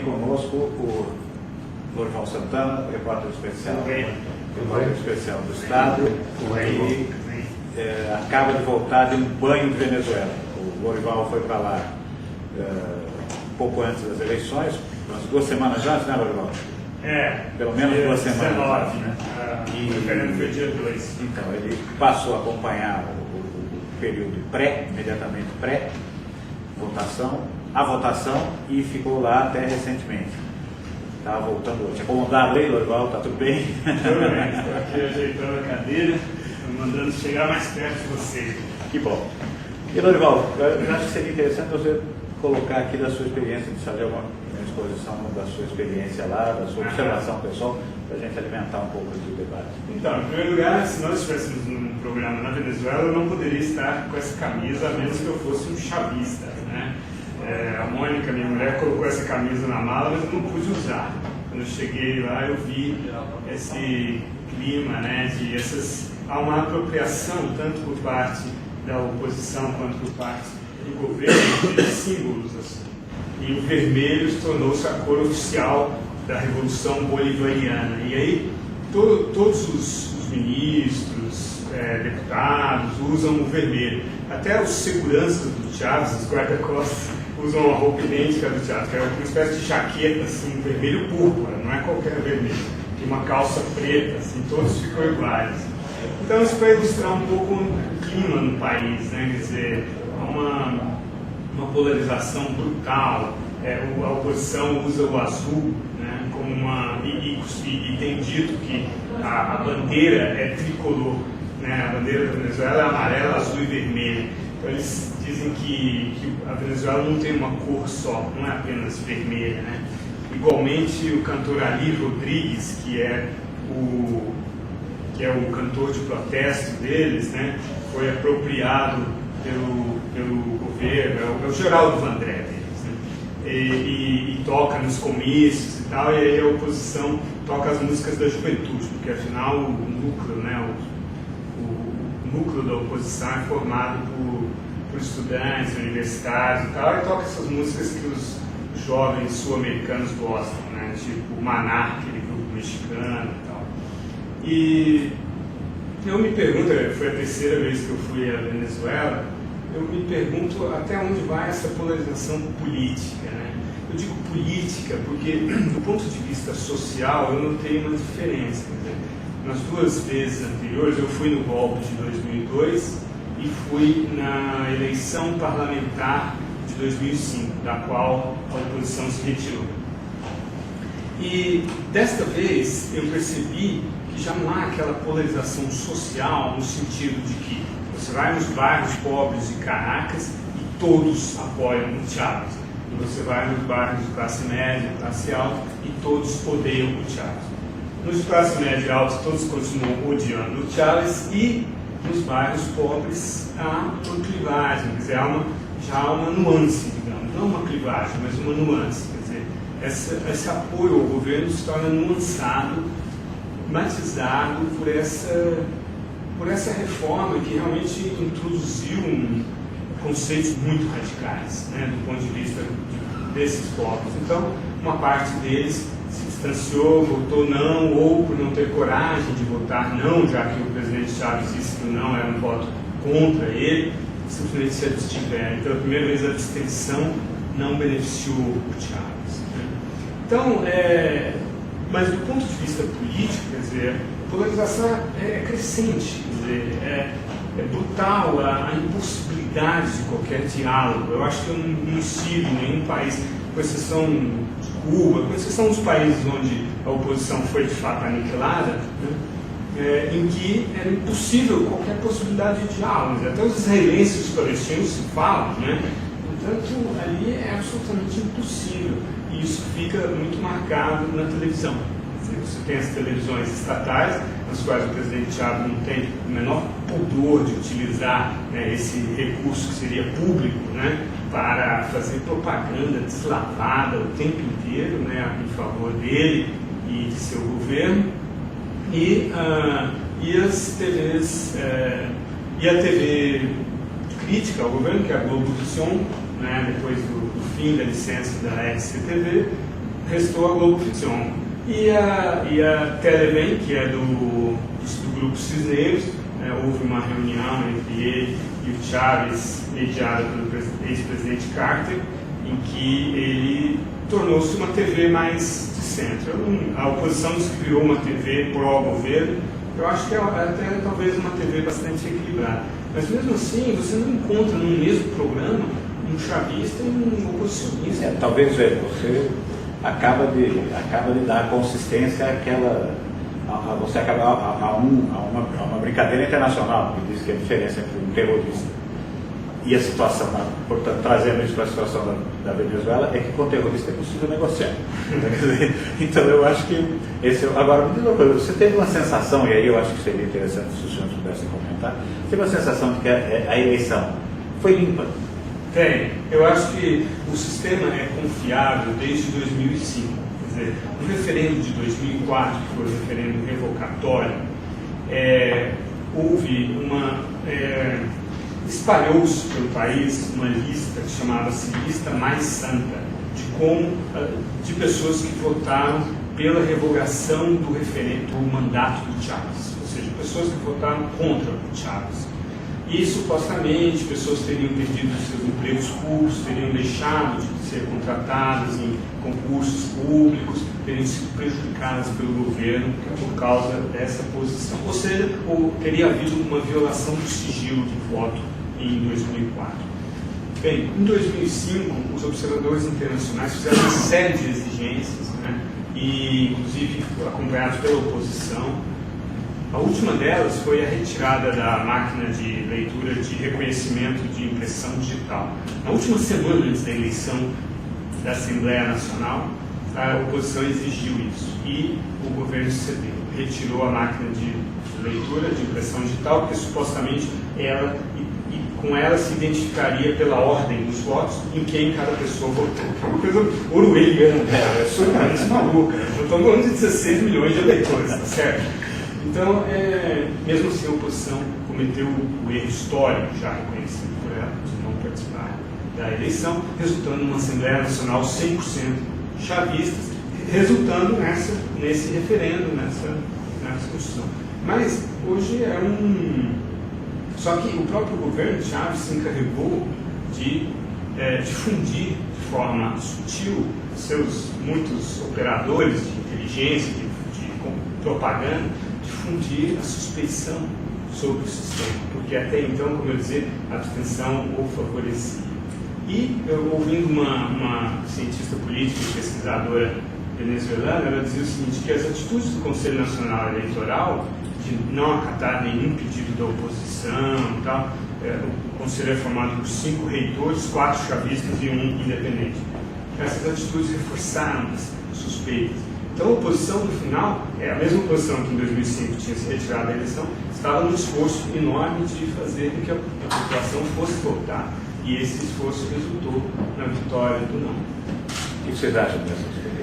conosco o Lorival Santana, repórter especial do Estado, e acaba de voltar de um banho de Venezuela. O Lorival foi para lá pouco antes das eleições, umas 2 semanas antes, né, Lorival? Pelo menos 2 semanas 19, né? O referendo foi dia 2. Então, ele passou a acompanhar o período imediatamente pré-votação, a votação, e ficou lá até recentemente. Estava voltando hoje. Acomodado aí, Lorival, está tudo bem? Tudo bem, estou aqui ajeitando a cadeira, mandando chegar mais perto de você. Que bom. E, Lorival, eu acho que seria interessante você colocar aqui da sua experiência, de fazer uma exposição da sua experiência lá, da sua observação pessoal, para a gente alimentar um pouco do debate. Então, em primeiro lugar, se nós estivéssemos num programa na Venezuela, eu não poderia estar com essa camisa, a menos que eu fosse um chavista, né? A Mônica, minha mulher, colocou essa camisa na mala, mas eu não pude usar. Quando eu cheguei lá, eu vi esse clima, né, há uma apropriação, tanto por parte da oposição quanto por parte do governo, de símbolos, assim. E o vermelho tornou-se a cor oficial da Revolução Bolivariana. E aí, todos os ministros, deputados, usam o vermelho. Até os seguranças do Chávez, os guarda-costas, usam a roupa idêntica do Chávez, que é uma espécie de jaqueta, assim, vermelho púrpura, não é qualquer vermelho. Tem uma calça preta, assim, todos ficam iguais. Então, isso vai ilustrar um pouco o clima no país, né? Quer dizer, há uma polarização brutal. A oposição usa o azul, né, como e tem dito que a bandeira é tricolor, né? A bandeira da Venezuela é amarela, azul e vermelha. Então eles dizem que a Venezuela não tem uma cor só, não é apenas vermelha, né? Igualmente o cantor Ali Rodrigues, que é o cantor de protesto deles, né, foi apropriado pelo governo, é o Geraldo Vandré deles, né, e toca nos comícios e tal, e aí a oposição toca as músicas da juventude, porque afinal o núcleo, né, o núcleo da oposição é formado por estudantes, universitários e tal, e toca essas músicas que os jovens sul-americanos gostam, né, tipo Maná, aquele grupo mexicano e tal. E eu me pergunto, foi a 3ª vez que eu fui à Venezuela, eu me pergunto até onde vai essa polarização política, né? Eu digo política porque, do ponto de vista social, eu notei uma diferença. Quer dizer, nas 2 vezes anteriores, eu fui no golpe de 2002 e fui na eleição parlamentar de 2005, da qual a oposição se retirou. E desta vez eu percebi que já não há aquela polarização social no sentido de que você vai nos bairros pobres de Caracas e todos apoiam o Chávez. E você vai nos bairros de classe média, classe alta e todos odeiam o Chávez. Nos de classe média e alta todos continuam odiando o Chávez e nos bairros pobres há uma clivagem, quer dizer, já há uma nuance, digamos, não uma clivagem, mas uma nuance. Quer dizer, esse apoio ao governo se torna nuançado, matizado por essa reforma que realmente introduziu conceitos muito radicais, né, do ponto de vista desses povos. Então, uma parte deles se distanciou, votou não, ou por não ter coragem de votar não, já que o presidente Chávez disse que o não era um voto contra ele, simplesmente se abstiveram. Pela primeira vez a abstenção não beneficiou o Chávez, né? Então, mas do ponto de vista político, quer dizer, a polarização é crescente, quer dizer, é brutal a impossibilidade de qualquer diálogo. Eu acho que eu não sigo nenhum país, com exceção de Cuba, com exceção dos países onde a oposição foi de fato aniquilada, né, em que era impossível qualquer possibilidade de diálogo. Até os israelenses e os palestinos se falam, né? Portanto, ali é absolutamente impossível. E isso fica muito marcado na televisão. Você tem as televisões estatais, nas quais o presidente Chávez não tem o menor pudor de utilizar, né, esse recurso que seria público, né, para fazer propaganda deslavada o tempo inteiro, né, em favor dele e de seu governo. E as TVs, e a TV crítica ao governo, que é a Globo Vision, né, depois do fim da licença da SCTV, restou a Globo Ficção. E a Televem, que é do Grupo Cisneiros, houve uma reunião entre ele e o Chaves, mediada pelo ex-presidente Carter, em que ele tornou-se uma TV mais de centro. A oposição disse que virou uma TV pró-governo. Eu acho que é até talvez uma TV bastante equilibrada. Mas mesmo assim, você não encontra no mesmo programa um chavista e um oposicionista. Talvez você acaba de dar consistência àquela. Você acaba a uma brincadeira internacional que diz que a diferença entre um terrorista e a situação, portanto, trazendo isso para a situação da Venezuela, é que com o terrorista é possível negociar. Então eu acho que agora, me diz uma coisa, você teve uma sensação, e aí eu acho que seria interessante se os senhores pudessem comentar, teve uma sensação de que a eleição foi limpa? Tem. Eu acho que o sistema é confiável desde 2005. Quer dizer, no referendo de 2004, que foi o referendo revocatório, houve espalhou-se pelo país uma lista que chamava-se Lista Mais Santa, de pessoas que votaram pela revogação do mandato do Chávez, ou seja, pessoas que votaram contra o Chávez. E supostamente pessoas teriam perdido seus empregos públicos, teriam deixado de ser contratadas em concursos públicos, teriam sido prejudicadas pelo governo por causa dessa posição. Ou seja, teria havido uma violação do sigilo de voto em 2004. Bem, em 2005, os observadores internacionais fizeram uma série de exigências, e inclusive acompanhados pela oposição. A última delas foi a retirada da máquina de leitura de reconhecimento de impressão digital. Na última semana antes da eleição da Assembleia Nacional, a oposição exigiu isso e o governo cedeu. Retirou a máquina de leitura de impressão digital, porque supostamente com ela se identificaria pela ordem dos votos em quem cada pessoa votou. Uma coisa orwelliana, é super maluca. Eu estou falando de 16 milhões de eleitores, tá certo? Então, mesmo assim, a oposição cometeu o erro histórico, já reconhecido por ela, de não participar da eleição, resultando numa Assembleia Nacional 100% chavistas, resultando nesse referendo, nessa discussão. Mas, hoje Só que o próprio governo Chávez se encarregou de difundir de forma sutil seus muitos operadores de inteligência, de propaganda, difundir a suspeição sobre o sistema, porque até então, como eu dizia, a abstenção o favorecia. E eu ouvindo uma cientista política e pesquisadora venezuelana, ela dizia o seguinte, que as atitudes do Conselho Nacional Eleitoral de não acatar nenhum pedido da oposição e tal, o Conselho é formado por 5 reitores, 4 chavistas e 1 independente. Essas atitudes reforçaram as suspeitas. Então a oposição, no final, a mesma oposição que em 2005 tinha se retirado da eleição, estava num esforço enorme de fazer com que a população fosse votar. E esse esforço resultou na vitória do não. O que vocês acham dessa?